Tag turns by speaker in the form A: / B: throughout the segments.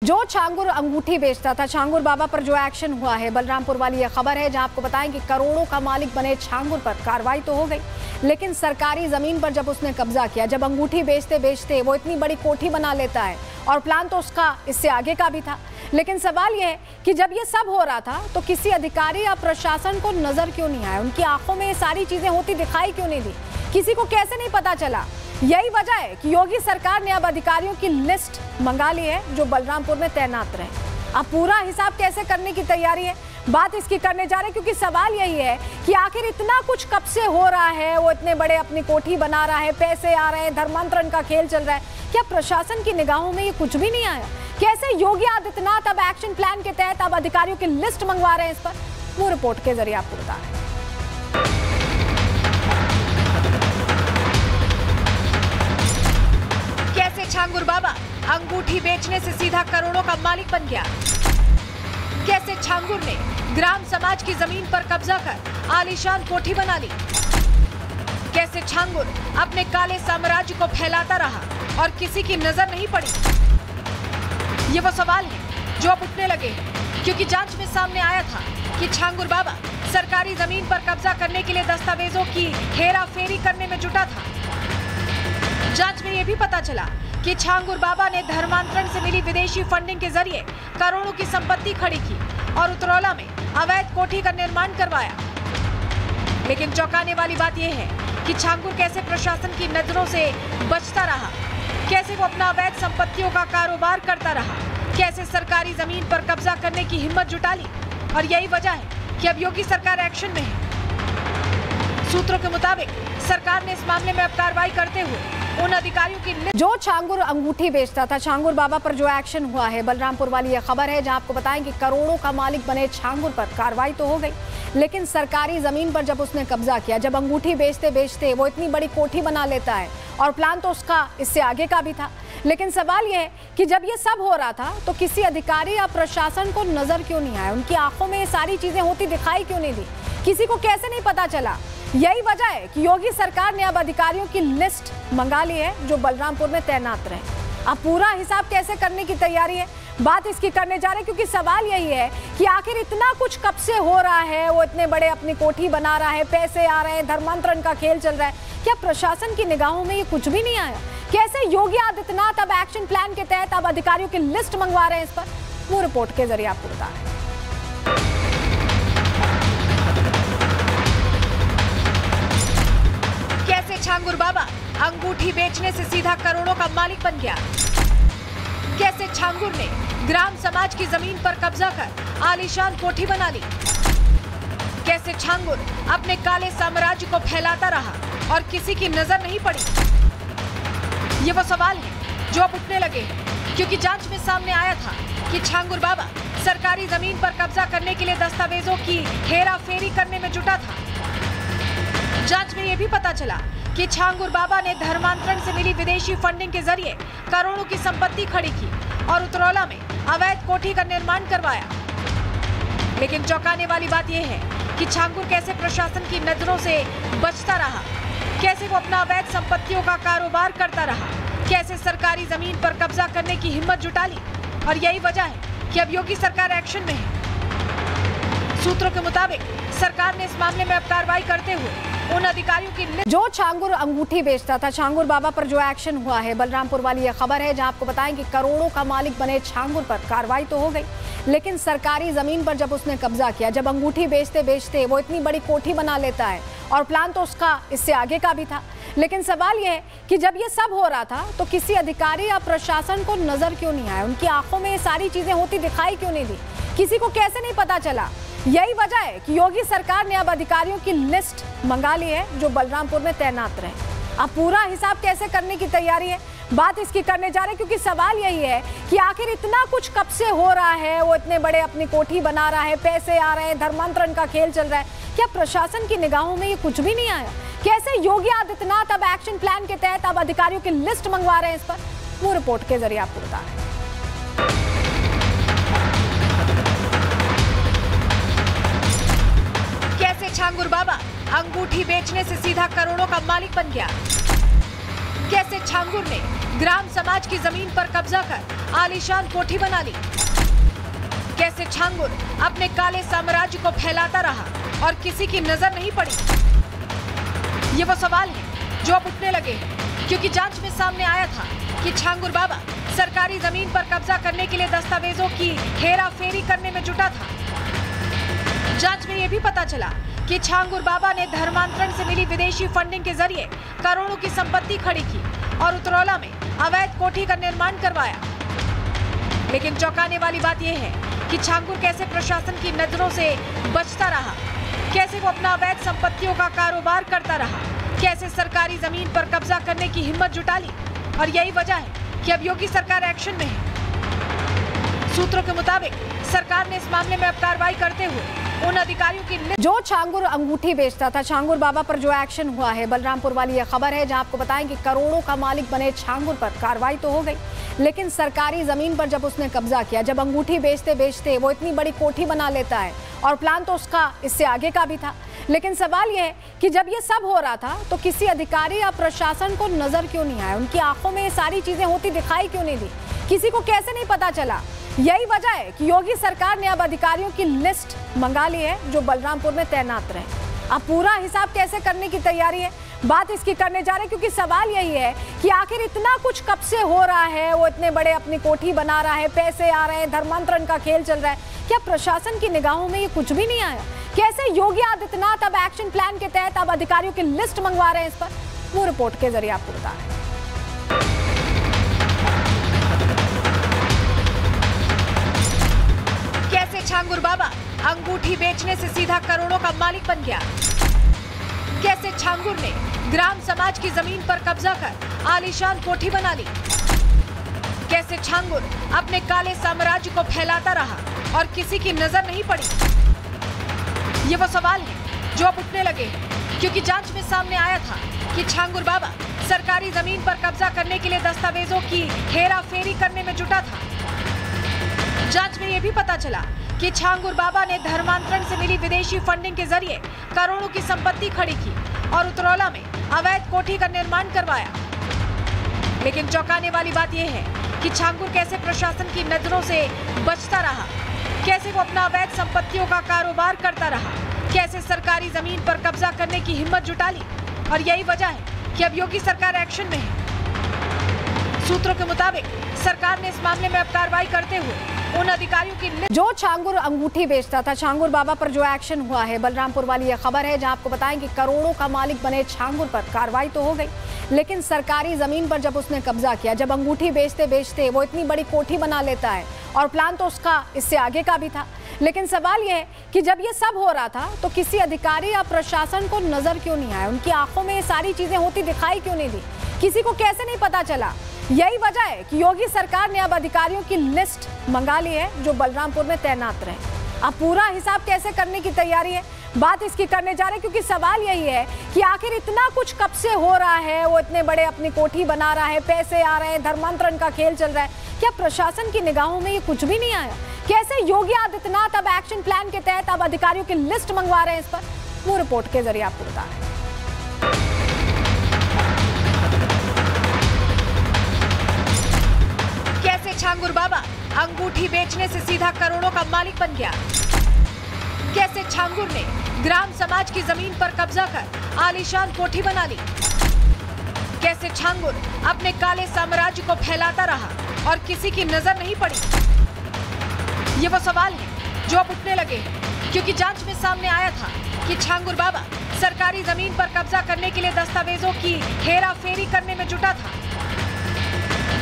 A: जो छांगुर अंगूठी बेचता था, छांगुर बाबा पर जो एक्शन हुआ है, बलरामपुर वाली यह खबर है, जहां आपको बताएं कि करोड़ों का मालिक बने छांगुर पर कार्रवाई तो हो गई, लेकिन सरकारी जमीन पर जब उसने कब्जा किया, जब अंगूठी बेचते बेचते वो इतनी बड़ी कोठी बना लेता है, और प्लान तो उसका इससे आगे का भी था। लेकिन सवाल यह है कि जब ये सब हो रहा था तो किसी अधिकारी या प्रशासन को नजर क्यों नहीं आया, उनकी आंखों में ये सारी चीजें होती दिखाई क्यों नहीं दी, किसी को कैसे नहीं पता चला। यही वजह है कि योगी सरकार ने अब अधिकारियों की लिस्ट मंगा ली है जो बलरामपुर में तैनात रहे। अब पूरा हिसाब कैसे करने की तैयारी है, बात इसकी करने जा रहे हैं, क्योंकि सवाल यही है कि आखिर इतना कुछ कब से हो रहा है, वो इतने बड़े अपनी कोठी बना रहा है, पैसे आ रहे हैं, धर्मांतरण का खेल चल रहा है, क्या प्रशासन की निगाहों में ये कुछ भी नहीं आया? कैसे योगी आदित्यनाथ अब एक्शन प्लान के तहत अब अधिकारियों की लिस्ट मंगवा रहे हैं इस पर, वो रिपोर्ट के जरिए आपको बता रहे हैं।
B: कैसे छांगुर बाबा अंगूठी बेचने से सीधा करोड़ों का मालिक बन गया, कैसे छांगुर ने ग्राम समाज की जमीन पर कब्जा कर आलीशान कोठी बना ली, कैसे छांगुर अपने काले साम्राज्य को फैलाता रहा और किसी की नजर नहीं पड़ी। ये वो सवाल है जो अब उठने लगे हैं, क्योंकि जांच में सामने आया था कि छांगुर बाबा सरकारी जमीन पर कब्जा करने के लिए दस्तावेजों की हेरा फेरी करने में जुटा था। जांच में यह भी पता चला कि छांगुर बाबा ने धर्मांतरण से मिली विदेशी फंडिंग के जरिए करोड़ों की संपत्ति खड़ी की और उतरौला में अवैध कोठी का निर्माण करवाया। लेकिन चौंकाने वाली बात यह है कि छांगुर कैसे प्रशासन की नजरों से बचता रहा, कैसे वो अपना अवैध संपत्तियों का कारोबार करता रहा, कैसे सरकारी जमीन पर कब्जा करने की हिम्मत जुटा ली। और यही वजह है कि अब योगी सरकार एक्शन में है। सूत्रों के मुताबिक सरकार ने इस मामले में अब कार्रवाई करते हुए उन अधिकारियों की
A: जो छांगुर अंगूठी बेचता था, छांगुर बाबा पर जो एक्शन हुआ है, बलरामपुर वाली यह खबर है, जहां आपको बताएं कि करोड़ों का मालिक बने छांगुर पर कार्रवाई तो हो गई, लेकिन सरकारी जमीन पर जब उसने कब्जा किया, जब अंगूठी बेचते बेचते वो इतनी बड़ी कोठी बना लेता है, और प्लान तो उसका इससे आगे का भी था। लेकिन सवाल यह है कि जब ये सब हो रहा था तो किसी अधिकारी या प्रशासन को नजर क्यों नहीं आया, उनकी आंखों में ये सारी चीजें होती दिखाई क्यों नहीं दी, किसी को कैसे नहीं पता चला। यही वजह है कि योगी सरकार ने अब अधिकारियों की लिस्ट मंगा ली है जो बलरामपुर में तैनात रहे। अब पूरा हिसाब कैसे करने की तैयारी है, बात इसकी करने जा रहे हैं, क्योंकि सवाल यही है कि आखिर इतना कुछ कब से हो रहा है, वो इतने बड़े अपनी कोठी बना रहा है, पैसे आ रहे हैं, धर्मांतरण का खेल चल रहा है, क्या प्रशासन की निगाहों में ये कुछ भी नहीं आया? कैसे योगी आदित्यनाथ अब एक्शन प्लान के तहत अब अधिकारियों की लिस्ट मंगवा रहे हैं इस पर, वो रिपोर्ट के जरिए आपको बता रहे हैं।
B: कैसे छांगुर बाबा अंगूठी बेचने से सीधा करोड़ों का मालिक बन गया, कैसे छांगुर ने ग्राम समाज की जमीन पर कब्जा कर आलीशान कोठी बना ली, कैसे छांगुर अपने काले साम्राज्य को फैलाता रहा और किसी की नजर नहीं पड़ी। ये वो सवाल है जो अब उठने लगे हैं, क्योंकि जांच में सामने आया था कि छांगुर बाबा सरकारी जमीन पर कब्जा करने के लिए दस्तावेजों की हेरा फेरी करने में जुटा था। जांच में यह भी पता चला कि छांगुर बाबा ने धर्मांतरण से मिली विदेशी फंडिंग के जरिए करोड़ों की संपत्ति खड़ी की और उतरौला में अवैध कोठी का निर्माण करवाया। लेकिन चौंकाने वाली बात यह है कि छांगुर कैसे प्रशासन की नजरों से बचता रहा, कैसे वो अपना अवैध संपत्तियों का कारोबार करता रहा, कैसे सरकारी जमीन पर कब्जा करने की हिम्मत जुटा ली। और यही वजह है कि अब योगी सरकार एक्शन में है। सूत्रों के मुताबिक सरकार ने इस मामले में अब कार्रवाई करते हुए उन अधिकारियों की
A: जो छांगुर अंगूठी बेचता था, छांगुर बाबा पर जो एक्शन हुआ है, बलरामपुर वाली यह खबर है, जहां आपको बताएं कि करोड़ों का मालिक बने छांगुर पर कार्रवाई तो हो गई, लेकिन सरकारी जमीन पर जब उसने कब्जा किया, जब अंगूठी बेचते बेचते वो इतनी बड़ी कोठी बना लेता है, और प्लान तो उसका इससे आगे का भी था। लेकिन सवाल यह है कि जब ये सब हो रहा था तो किसी अधिकारी या प्रशासन को नजर क्यों नहीं आया, उनकी आंखों में ये सारी चीजें होती दिखाई क्यों नहीं दी, किसी को कैसे नहीं पता चला। यही वजह है कि योगी सरकार ने अब अधिकारियों की लिस्ट मंगा ली है जो बलरामपुर में तैनात रहे। अब पूरा हिसाब कैसे करने की तैयारी है, बात इसकी करने जा रहे हैं, क्योंकि सवाल यही है कि आखिर इतना कुछ कब से हो रहा है, वो इतने बड़े अपनी कोठी बना रहा है, पैसे आ रहे हैं, धर्मांतरण का खेल चल रहा है, क्या प्रशासन की निगाहों में ये कुछ भी नहीं आया? कैसे योगी आदित्यनाथ अब एक्शन प्लान के तहत अब अधिकारियों की लिस्ट मंगवा रहे हैं इस पर, वो रिपोर्ट के जरिए आपको बता रहे हैं।
B: कैसे छांगुर बाबा अंगूठी बेचने से सीधा करोड़ों का मालिक बन गया, कैसे छांगुर ने ग्राम समाज की जमीन पर कब्जा कर आलीशान कोठी बना ली। कैसे छांगुर अपने काले साम्राज्य को फैलाता रहा और किसी की नजर नहीं पड़ी। ये वो सवाल है जो अब उठने लगे हैं, क्योंकि जांच में सामने आया था कि छांगुर बाबा सरकारी जमीन पर कब्जा करने के लिए दस्तावेजों की हेरा फेरी करने में जुटा था। जांच में यह भी पता चला कि छांगुर बाबा ने धर्मांतरण से मिली विदेशी फंडिंग के जरिए करोड़ों की संपत्ति खड़ी की और उतरौला में अवैध कोठी का निर्माण करवाया। लेकिन चौंकाने वाली बात यह है कि छांगुर कैसे प्रशासन की नजरों से बचता रहा, कैसे वो अपना अवैध संपत्तियों का कारोबार करता रहा, कैसे सरकारी जमीन पर कब्जा करने की हिम्मत जुटा ली। और यही वजह है कि अब योगी सरकार एक्शन में है। सूत्रों के मुताबिक सरकार ने इस मामले में अब कार्रवाई करते हुए उन अधिकारियों की
A: जो छांगुर अंगूठी बेचता था, छांगुर बाबा पर जो एक्शन हुआ है बलरामपुर वाली यह खबर है, जहां आपको बताएं कि करोड़ों का मालिक बने छांगुर पर कार्रवाई तो हो गई, लेकिन सरकारी जमीन पर जब उसने कब्जा किया, जब अंगूठी बेचते बेचते वो इतनी बड़ी कोठी बना लेता है और प्लान तो उसका इससे आगे का भी था। लेकिन सवाल यह है कि जब ये सब हो रहा था तो किसी अधिकारी या प्रशासन को नजर क्यों नहीं आया, उनकी आंखों में ये सारी चीजें होती दिखाई क्यों नहीं दी, किसी को कैसे नहीं पता चला। यही वजह है कि योगी सरकार ने अब अधिकारियों की लिस्ट मंगा ली है जो बलरामपुर में तैनात रहे। अब पूरा हिसाब कैसे करने की तैयारी है, बात इसकी करने जा रहे हैं, क्योंकि सवाल यही है कि आखिर इतना कुछ कब से हो रहा है, वो इतने बड़े अपनी कोठी बना रहा है, पैसे आ रहे हैं, धर्मांतरण का खेल चल रहा है, क्या प्रशासन की निगाहों में ये कुछ भी नहीं आया? कैसे योगी आदित्यनाथ अब एक्शन प्लान के तहत अब अधिकारियों की लिस्ट मंगवा रहे हैं इस पर, वो रिपोर्ट के जरिए आपको बता रहे हैं।
B: कैसे छांगुर बाबा अंगूठी बेचने से सीधा करोड़ों का मालिक बन गया। कैसे छांगुर ने ग्राम समाज की जमीन पर कब्जा कर आलीशान कोठी बना ली। कैसे छांगुर अपने काले साम्राज्य को फैलाता रहा और किसी की नजर नहीं पड़ी। ये वो सवाल है जो अब उठने लगे हैं, क्योंकि जांच में सामने आया था कि छांगुर बाबा सरकारी जमीन पर कब्जा करने के लिए दस्तावेजों की हेरा फेरी करने में जुटा था। जांच में यह भी पता चला कि छांगुर बाबा ने धर्मांतरण से मिली विदेशी फंडिंग के जरिए करोड़ों की संपत्ति खड़ी की और उतरौला में अवैध कोठी का निर्माण करवाया। लेकिन चौंकाने वाली बात यह है कि छांगुर कैसे प्रशासन की नजरों से बचता रहा, कैसे वो अपना अवैध संपत्तियों का कारोबार करता रहा, कैसे सरकारी जमीन पर कब्जा करने की हिम्मत जुटा ली। और यही वजह है कि अब योगी सरकार एक्शन में है। सूत्रों के मुताबिक सरकार ने इस मामले में अब कार्रवाई करते हुए उन अधिकारियों की
A: जो छांगुर अंगूठी बेचता था, छांगुर बाबा पर जो एक्शन हुआ है बलरामपुर वाली यह खबर है, जहां आपको बताएं कि करोड़ों का मालिक बने छांगुर पर कार्रवाई तो हो गई, लेकिन सरकारी जमीन पर जब उसने कब्जा किया, जब अंगूठी बेचते बेचते वो इतनी बड़ी कोठी बना लेता है और प्लान तो उसका इससे आगे का भी था। लेकिन सवाल यह है कि जब ये सब हो रहा था तो किसी अधिकारी या प्रशासन को नजर क्यों नहीं आया, उनकी आंखों में ये सारी चीजें होती दिखाई क्यों नहीं दी, किसी को कैसे नहीं पता चला। यही वजह है कि योगी सरकार ने अब अधिकारियों की लिस्ट मंगा ली है जो बलरामपुर में तैनात रहे। अब पूरा हिसाब कैसे करने की तैयारी है, बात इसकी करने जा रहे हैं, क्योंकि सवाल यही है कि आखिर इतना कुछ कब से हो रहा है, वो इतने बड़े अपनी कोठी बना रहा है, पैसे आ रहे हैं, धर्मांतरण का खेल चल रहा है, क्या प्रशासन की निगाहों में ये कुछ भी नहीं आया? कैसे योगी आदित्यनाथ अब एक्शन प्लान के तहत अब अधिकारियों की लिस्ट मंगवा रहे हैं इस पर, वो रिपोर्ट के जरिए आपको बता रहे हैं।
B: कैसे छांगुर बाबा अंगूठी बेचने से सीधा करोड़ों का मालिक बन गया। कैसे छांगुर ने ग्राम समाज की जमीन पर कब्जा कर आलीशान कोठी बना ली। कैसे छांगुर अपने काले साम्राज्य को फैलाता रहा और किसी की नजर नहीं पड़ी। ये वो सवाल है जो अब उठने लगे हैं, क्योंकि जांच में सामने आया था कि छांगुर बाबा सरकारी जमीन पर कब्जा करने के लिए दस्तावेजों की हेरा फेरी करने में जुटा था।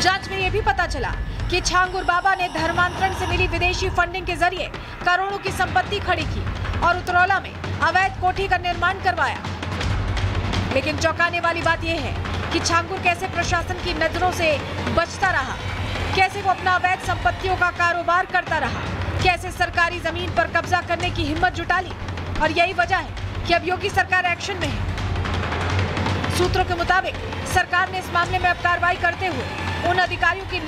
B: जांच में यह भी पता चला कि छांगुर बाबा ने धर्मांतरण से मिली विदेशी फंडिंग के जरिए करोड़ों की संपत्ति खड़ी की और उतरौला में अवैध कोठी का निर्माण करवाया। लेकिन चौंकाने वाली बात यह है कि छांगुर कैसे प्रशासन की नजरों से बचता रहा, कैसे वो अपना अवैध संपत्तियों का कारोबार करता रहा, कैसे सरकारी जमीन पर कब्जा करने की हिम्मत जुटा ली। और यही वजह है कि अब योगी सरकार एक्शन में है। सूत्रों के मुताबिक सरकार ने इस मामले में अब कार्रवाई करते हुए उन अधिकारियों की